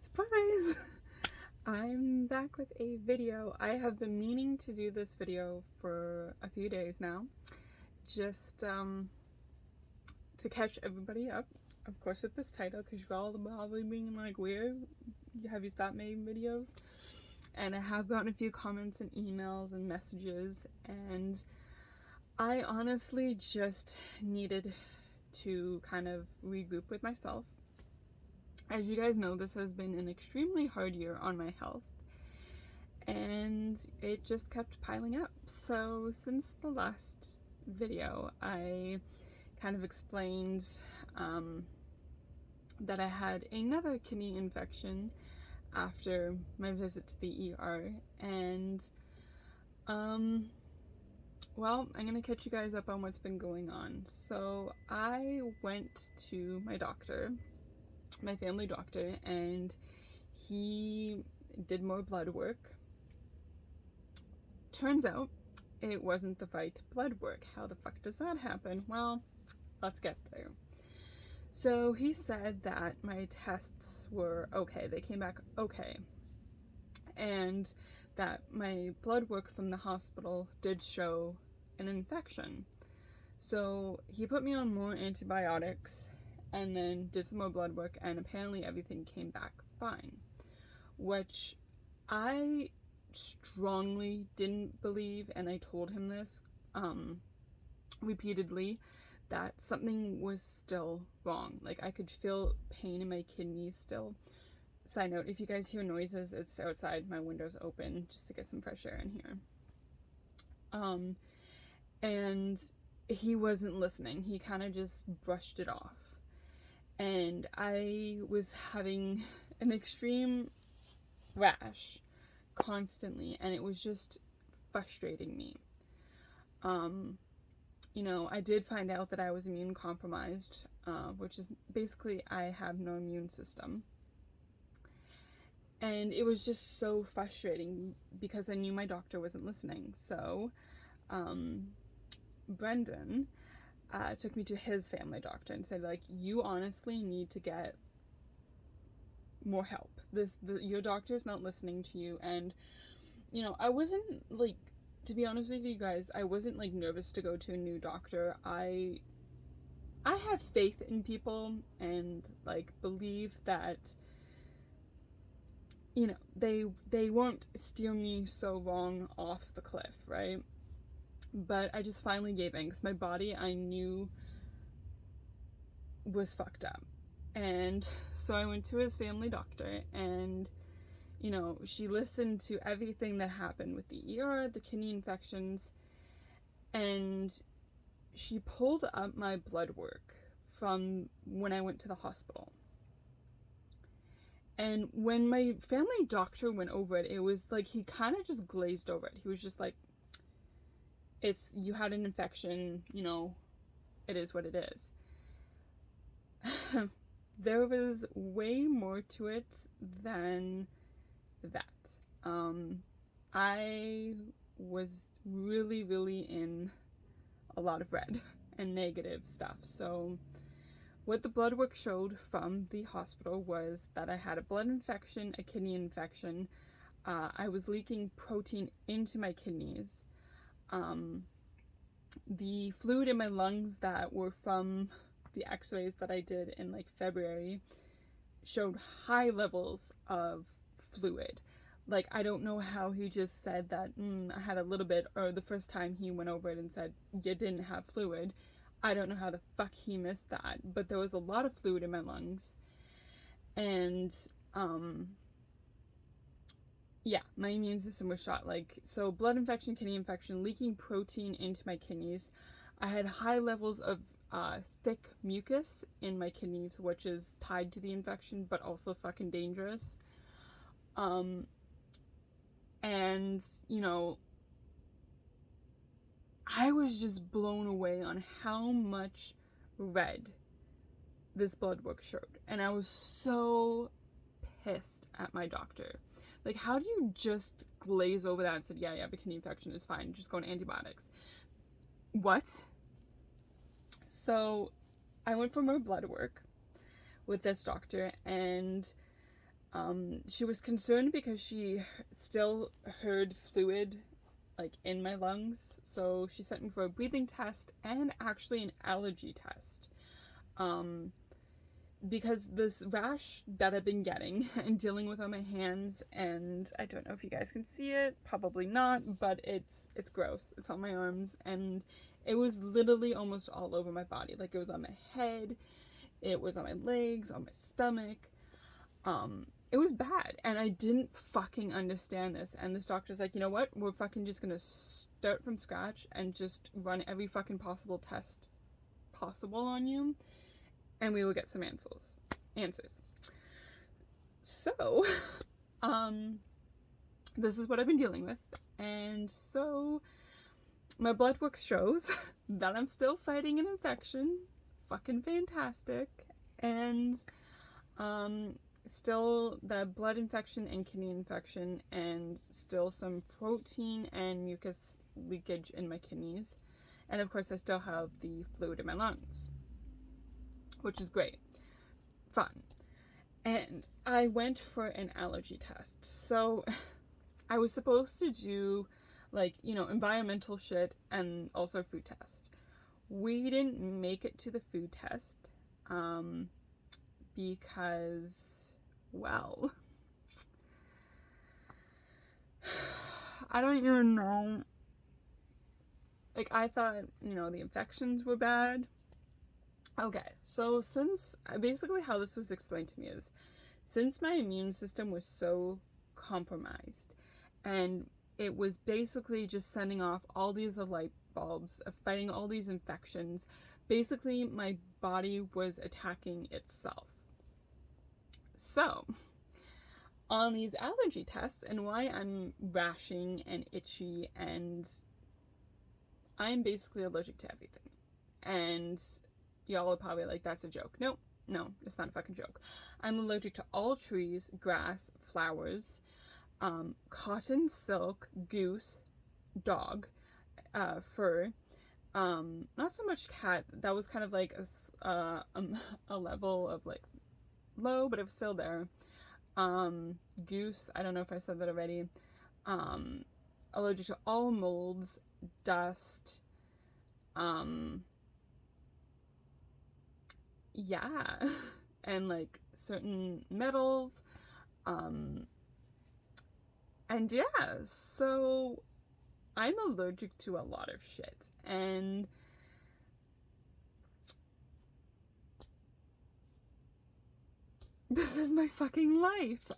Surprise! I'm back with a video. I have been meaning to do this video for a few days now, just to catch everybody up, of course with this title, because you're all probably being like, where have you stopped making videos? And I have gotten a few comments and emails and messages, and I honestly just needed to kind of regroup with myself. As you guys know, this has been an extremely hard year on my health, and it just kept piling up. So since the last video, I kind of explained that I had another kidney infection after my visit to the ER, and well, I'm gonna catch you guys up on what's been going on. So I went to my doctor, my family doctor, and he did more blood work. Turns out it wasn't the right blood work. How the fuck does that happen? Well, let's get there. So he said that my tests were okay. They came back okay. And that my blood work from the hospital did show an infection. So he put me on more antibiotics and then did some more blood work, and apparently everything came back fine, which I strongly didn't believe, and I told him this repeatedly, that something was still wrong. Like, I could feel pain in my kidneys still. Side note, if you guys hear noises, it's outside. My window's open just to get some fresh air in here. And he wasn't listening. He kind of just brushed it off. And I was having an extreme rash constantly, and it was just frustrating me. You know, I did find out that I was immune compromised, which is basically I have no immune system. And it was just so frustrating because I knew my doctor wasn't listening. So Brendan took me to his family doctor and said, like, you honestly need to get more help. Your doctor's not listening to you. And, you know, I wasn't, like, to be honest with you guys, I wasn't, like, nervous to go to a new doctor. I have faith in people and, like, believe that, you know, they won't steer me so wrong off the cliff, right? But I just finally gave in because my body, I knew, was fucked up. And so I went to his family doctor, and, you know, she listened to everything that happened with the ER, the kidney infections, and she pulled up my blood work from when I went to the hospital. And when my family doctor went over it, it was like he kind of just glazed over it. He was just like, you had an infection, you know, it is what it is. There was way more to it than that. I was really in a lot of red and negative stuff. So what the blood work showed from the hospital was that I had a blood infection, a kidney infection. I was leaking protein into my kidneys. The fluid in my lungs that were from the x-rays that I did in like February showed high levels of fluid. Like, I don't know how he just said that I had a little bit, or the first time he went over it and said you didn't have fluid. I don't know how the fuck he missed that, but there was a lot of fluid in my lungs. And yeah, my immune system was shot. Like, so blood infection, kidney infection, leaking protein into my kidneys. I had high levels of thick mucus in my kidneys, which is tied to the infection, but also fucking dangerous. And, you know, I was just blown away on how much red this blood work showed. And I was so pissed at my doctor. Like, how do you just glaze over that and said, yeah, but kidney infection is fine, just go on antibiotics? What? So I went for more blood work with this doctor, and She was concerned because she still heard fluid like in my lungs, so she sent me for a breathing test and actually an allergy test. Um, because this rash that I've been getting and dealing with on my hands, and I don't know if you guys can see it, probably not, but it's gross. It's on my arms, and it was literally almost all over my body. Like, it was on my head, it was on my legs, on my stomach. It was bad, and I didn't fucking understand this. And this doctor's like, you know what? We're fucking just gonna start from scratch and just run every fucking possible test possible on you, and we will get some answers. So, this is what I've been dealing with, and so my blood work shows that I'm still fighting an infection. Fucking fantastic. And still the blood infection and kidney infection, and still some protein and mucus leakage in my kidneys, and of course I still have the fluid in my lungs, which is great, fun. And I went for an allergy test. So I was supposed to do, like, you know, environmental shit and also food test. We didn't make it to the food test because, well, I don't even know. Like, I thought, you know, the infections were bad. Okay, so since, basically how this was explained to me is, since my immune system was so compromised, and it was basically just sending off all these light bulbs of fighting all these infections, basically my body was attacking itself. So, on these allergy tests, and why I'm rashing and itchy, and I'm basically allergic to everything. And y'all are probably like, that's a joke. No, it's not a fucking joke. I'm allergic to all trees, grass, flowers, cotton, silk, goose, dog, fur. Not so much cat. That was kind of like a level of like low, but it was still there. Goose, I don't know if I said that already. Allergic to all molds, dust, yeah, and like certain metals, and yeah, so I'm allergic to a lot of shit, and this is my fucking life.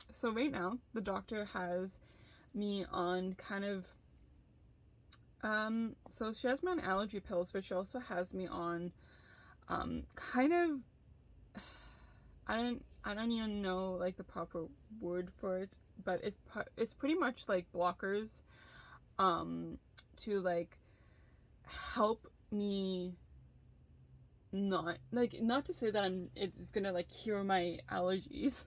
So right now, the doctor has me on kind of, so she has me on allergy pills, but she also has me on, kind of, I don't even know like the proper word for it, but it's pretty much like blockers, to like help me not to say that it's gonna like cure my allergies,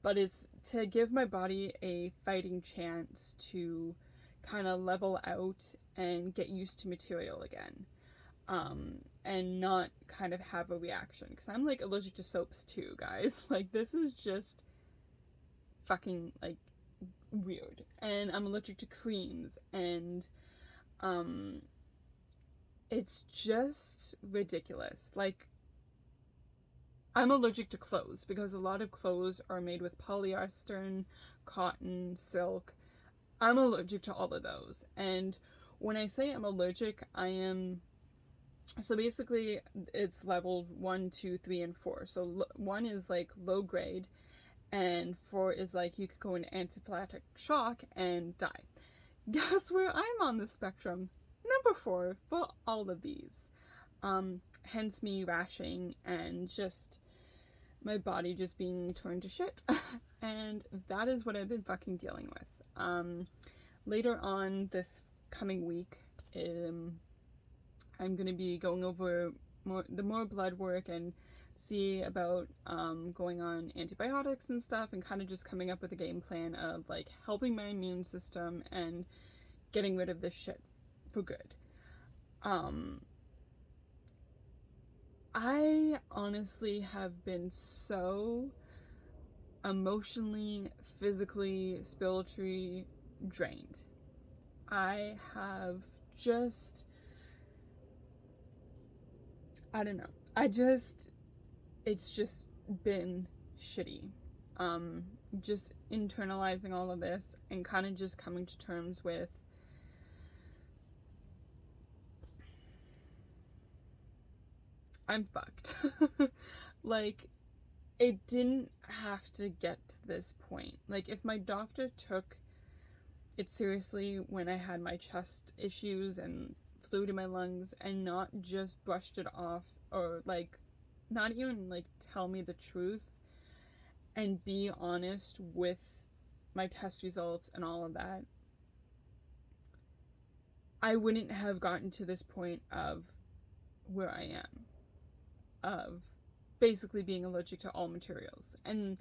but it's to give my body a fighting chance to kind of level out and get used to material again, and not kind of have a reaction, because I'm like allergic to soaps too, guys. Like, this is just fucking like weird. And I'm allergic to creams, and it's just ridiculous. Like, I'm allergic to clothes because a lot of clothes are made with polyester, cotton, silk. I'm allergic to all of those. And when I say I'm allergic, so basically it's leveled 1, 2, 3, and 4. So 1 is like low grade, and 4 is like you could go into anaphylactic shock and die. Guess where I'm on the spectrum? Number 4 for all of these. Hence me rashing and just my body just being turned to shit. And that is what I've been fucking dealing with. Later on this coming week, I'm gonna be going over more blood work and see about going on antibiotics and stuff, and kind of just coming up with a game plan of like helping my immune system and getting rid of this shit for good. I honestly have been so emotionally, physically, spiritually drained. I have just, I don't know. It's just been shitty. Um, just internalizing all of this and kind of just coming to terms with I'm fucked. Like, it didn't have to get to this point. Like, if my doctor took it seriously when I had my chest issues and fluid in my lungs and not just brushed it off, or like not even like tell me the truth and be honest with my test results and all of that, I wouldn't have gotten to this point of where I am, of basically being allergic to all materials. And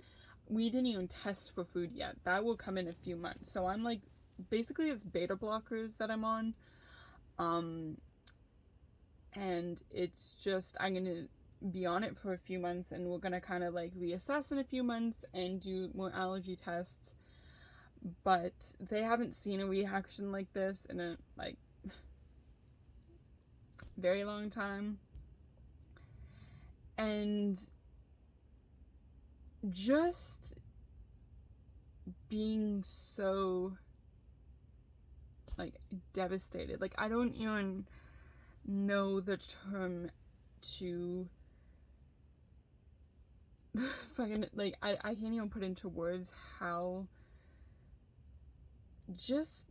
we didn't even test for food yet. That will come in a few months. So I'm like, basically it's beta blockers that I'm on. And it's just, I'm gonna be on it for a few months, and we're gonna kind of like reassess in a few months and do more allergy tests. But they haven't seen a reaction like this in a like very long time. And just being so like devastated. Like, I don't even know the term to fucking like I can't even put into words how just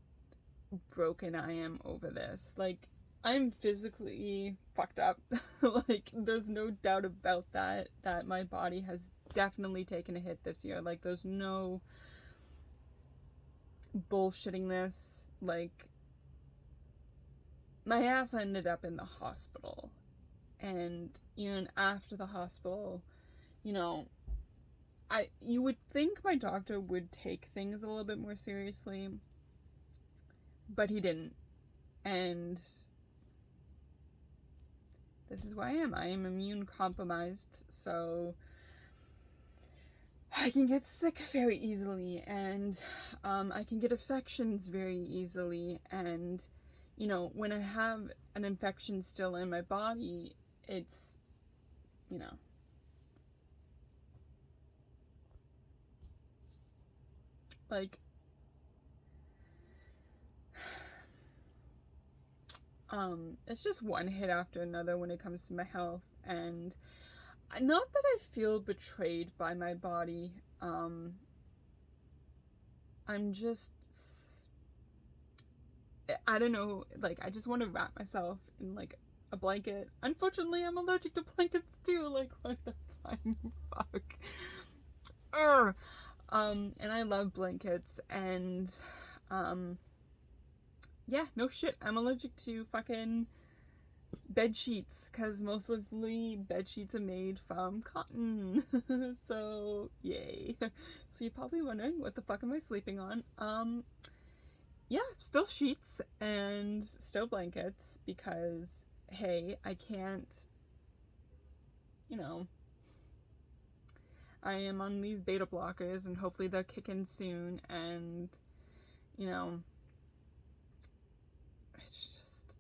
broken I am over this. Like, I'm physically fucked up. Like, there's no doubt about that my body has definitely taken a hit this year. Like, there's no bullshitting this. Like, my ass ended up in the hospital, and even after the hospital, you know, you would think my doctor would take things a little bit more seriously, but he didn't. And this is where I am. I am immune compromised, so I can get sick very easily, and I can get infections very easily. And, you know, when I have an infection still in my body, it's, you know, like, it's just one hit after another when it comes to my health. And not that I feel betrayed by my body. I'm just, I don't know, like, I just want to wrap myself in like a blanket. Unfortunately, I'm allergic to blankets too. Like, what the fuck? Urgh. And I love blankets, and yeah, no shit, I'm allergic to fucking bed sheets, because mostly bed sheets are made from cotton. So yay. So you're probably wondering, what the fuck am I sleeping on? Yeah, still sheets and still blankets, because hey, I can't, you know, I am on these beta blockers, and hopefully they'll kick in soon. And, you know, it's just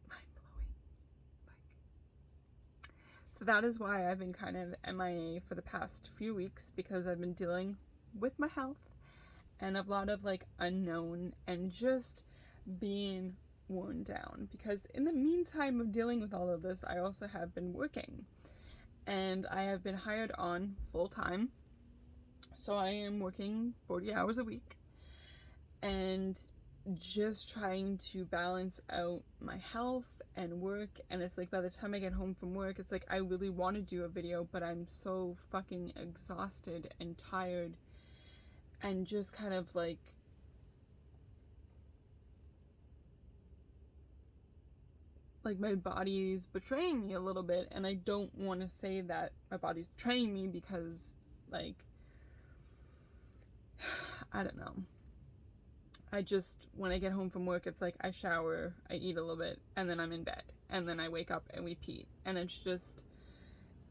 mind-blowing. Like, so that is why I've been kind of MIA for the past few weeks, because I've been dealing with my health and a lot of like unknown, and just being worn down. Because in the meantime of dealing with all of this, I also have been working, and I have been hired on full-time. So I am working 40 hours a week, and just trying to balance out my health and work. And it's like, by the time I get home from work, it's like, I really want to do a video, but I'm so fucking exhausted and tired, and just kind of like my body's betraying me a little bit. And I don't want to say that my body's betraying me, because like, I don't know. I just, when I get home from work, it's like, I shower, I eat a little bit, and then I'm in bed, and then I wake up and repeat. And it's just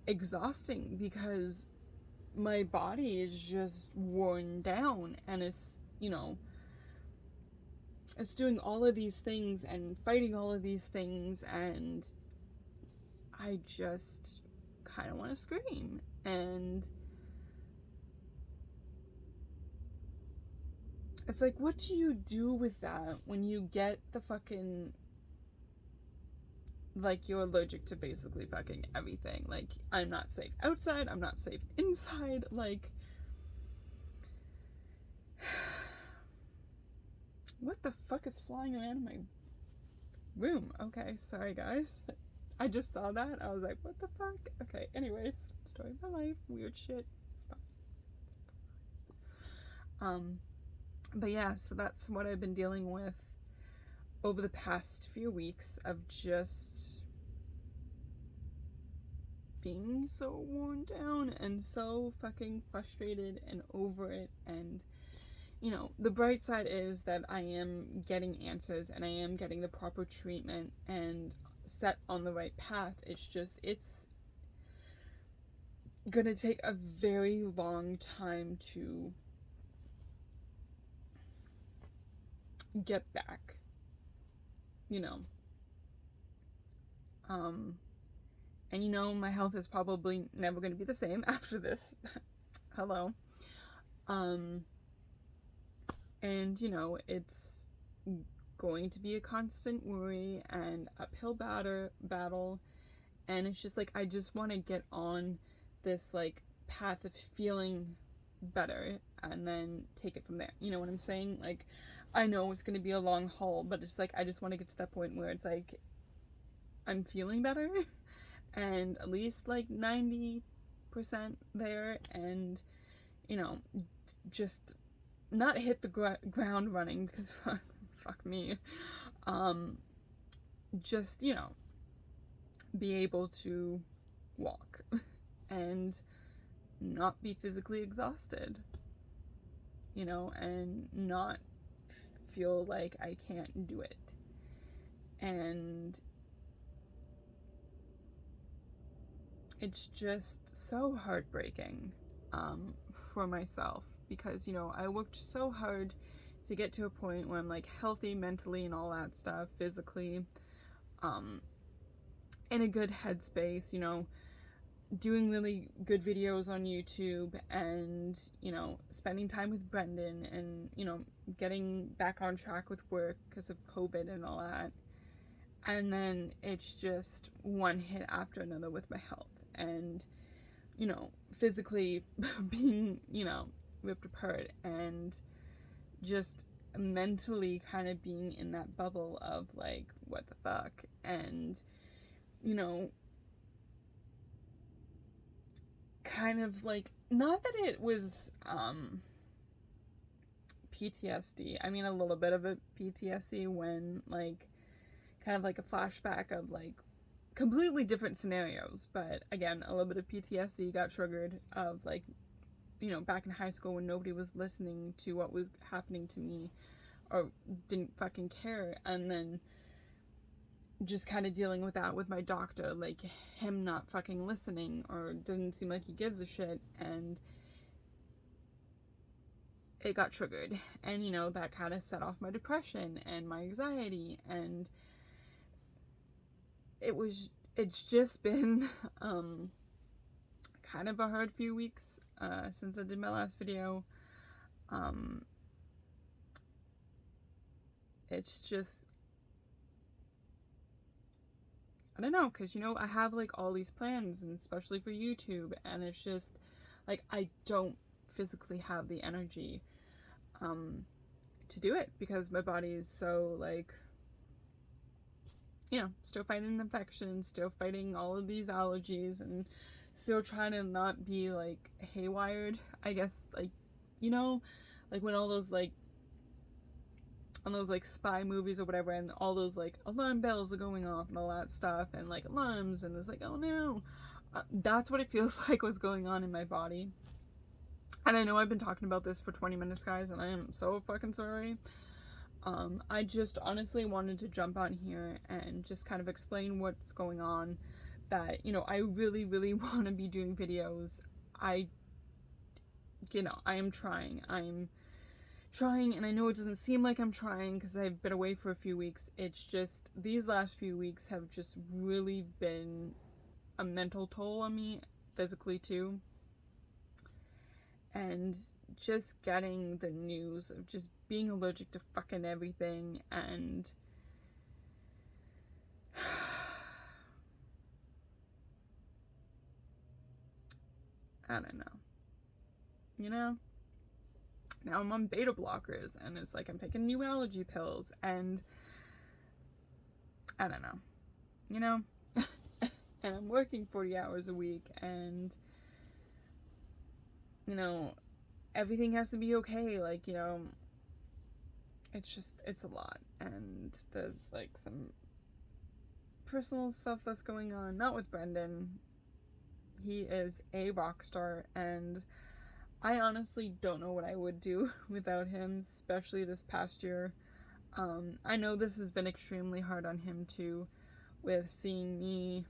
exhausting, because my body is just worn down, and it's, you know, it's doing all of these things and fighting all of these things, and I just kind of want to scream. And it's like, what do you do with that when you get the fucking, like, you're allergic to basically fucking everything? Like, I'm not safe outside, I'm not safe inside, like, what the fuck is flying around in my room? Okay, sorry guys. I just saw that. I was like, what the fuck? Okay, anyways, story of my life, weird shit. It's fine. But yeah, so that's what I've been dealing with over the past few weeks, of just being so worn down and so fucking frustrated and over it. And, you know, the bright side is that I am getting answers and I am getting the proper treatment and set on the right path. It's just, it's gonna take a very long time to get back, you know. And you know, my health is probably never going to be the same after this. Hello. And you know, it's going to be a constant worry and uphill battle. And it's just like, I just want to get on this, like, path of feeling better and then take it from there. You know what I'm saying? Like, I know it's going to be a long haul, but it's like, I just want to get to that point where it's like, I'm feeling better and at least like 90% there, and, you know, just not hit the ground running, because fuck me. Just, you know, be able to walk and not be physically exhausted, you know, and not feel like I can't do it. And it's just so heartbreaking for myself, because, you know, I worked so hard to get to a point where I'm like healthy mentally and all that stuff, physically, in a good headspace, you know, doing really good videos on YouTube, and, you know, spending time with Brendan, and, you know, getting back on track with work because of COVID and all that. And then it's just one hit after another with my health, and, you know, physically being, you know, ripped apart, and just mentally kind of being in that bubble of like, what the fuck. And, you know, kind of like, not that it was PTSD. I mean, a little bit of a PTSD, when like, kind of like a flashback of like completely different scenarios, but again, a little bit of PTSD got triggered of like, you know, back in high school when nobody was listening to what was happening to me, or didn't fucking care. And then just kind of dealing with that with my doctor, like him not fucking listening, or didn't seem like he gives a shit, and it got triggered. And, you know, that kind of set off my depression and my anxiety, and it's just been kind of a hard few weeks since I did my last video. It's just, I don't know, because, you know, I have like all these plans, and especially for YouTube, and it's just like, I don't physically have the energy to do it, because my body is so like, you know, still fighting an infection, still fighting all of these allergies, and still trying to not be like haywired, I guess. Like, you know, like when all those like, on those like spy movies or whatever, and all those like alarm bells are going off and all that stuff, and like alarms, and it's like, oh no, that's what it feels like was going on in my body. And I know I've been talking about this for 20 minutes, guys, and I am so fucking sorry. I just honestly wanted to jump on here and just kind of explain what's going on, that, you know, I really, really want to be doing videos. I you know, I am trying. I'm trying, and I know it doesn't seem like I'm trying because I've been away for a few weeks. It's just, these last few weeks have just really been a mental toll on me, physically too. And just getting the news of just being allergic to fucking everything, and I don't know. You know? Now I'm on beta blockers, and it's like I'm taking new allergy pills, and I don't know. You know? And I'm working 40 hours a week, and, you know, everything has to be okay. Like, you know, it's a lot. And there's like some personal stuff that's going on, not with Brendan. He is a rock star, and I honestly don't know what I would do without him, especially this past year. I know this has been extremely hard on him too, with seeing me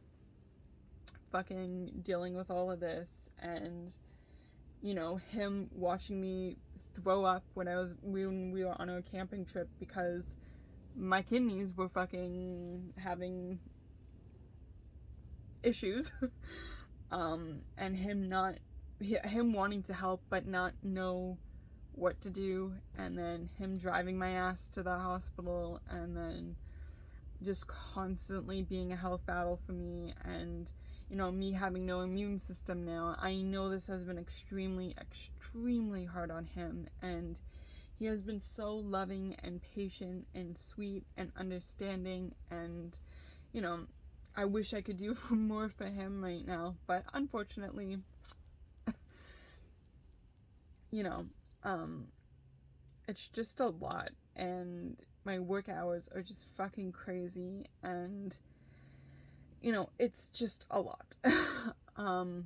fucking dealing with all of this, and, you know, him watching me throw up when we were on a camping trip because my kidneys were fucking having issues. And him wanting to help but not know what to do, and then him driving my ass to the hospital, and then just constantly being a health battle for me, and, you know, me having no immune system now. I know this has been extremely, extremely hard on him, and he has been so loving and patient and sweet and understanding, and, you know, I wish I could do more for him right now, but unfortunately, you know, it's just a lot, and my work hours are just fucking crazy, and, you know, it's just a lot. And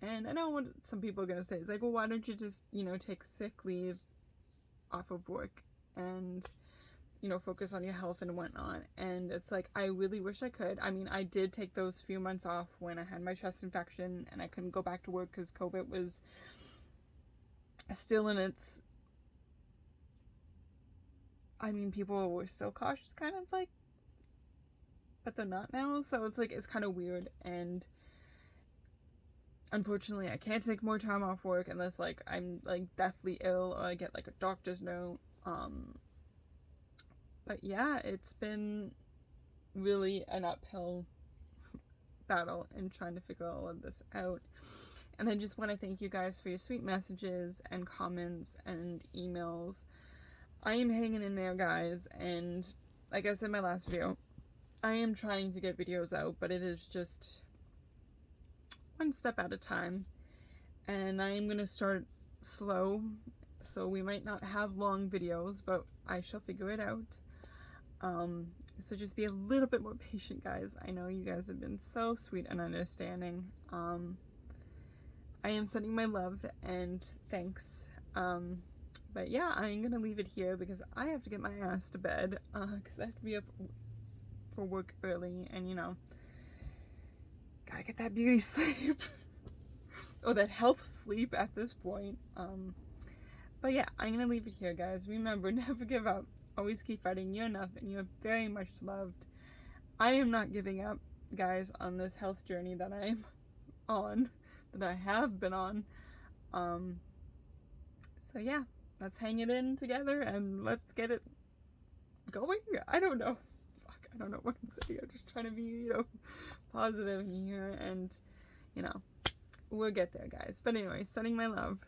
I know what some people are gonna say. It's like, well, why don't you just, you know, take sick leave off of work and, you know, focus on your health and whatnot. And it's like, I really wish I could. I mean, I did take those few months off when I had my chest infection and I couldn't go back to work because COVID was still in its, I mean, people were still cautious, kind of, like, but they're not now. So it's like, it's kind of weird. And unfortunately, I can't take more time off work unless, like, I'm, like, deathly ill or I get, like, a doctor's note. But yeah, it's been really an uphill battle in trying to figure all of this out. And I just want to thank you guys for your sweet messages and comments and emails. I am hanging in there, guys, and like I said in my last video, I am trying to get videos out, but it is just one step at a time. And I am going to start slow, so we might not have long videos, but I shall figure it out. So just be a little bit more patient, guys. I know you guys have been so sweet and understanding. I am sending my love and thanks. But yeah, I'm gonna leave it here because I have to get my ass to bed, because I have to be up for work early, and, you know, gotta get that beauty sleep. Or that health sleep at this point. But yeah, I'm gonna leave it here, guys. Remember, never give up. Always keep fighting. You're enough, and you're very much loved. I am not giving up, guys, on this health journey that I'm on, that I have been on. So yeah, let's hang it in together and let's get it going. I don't know. Fuck, I don't know what I'm saying. I'm just trying to be, you know, positive here, and, you know, we'll get there, guys. But anyway, sending my love.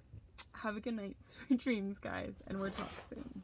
Have a good night. Sweet dreams, guys, and we'll talk soon.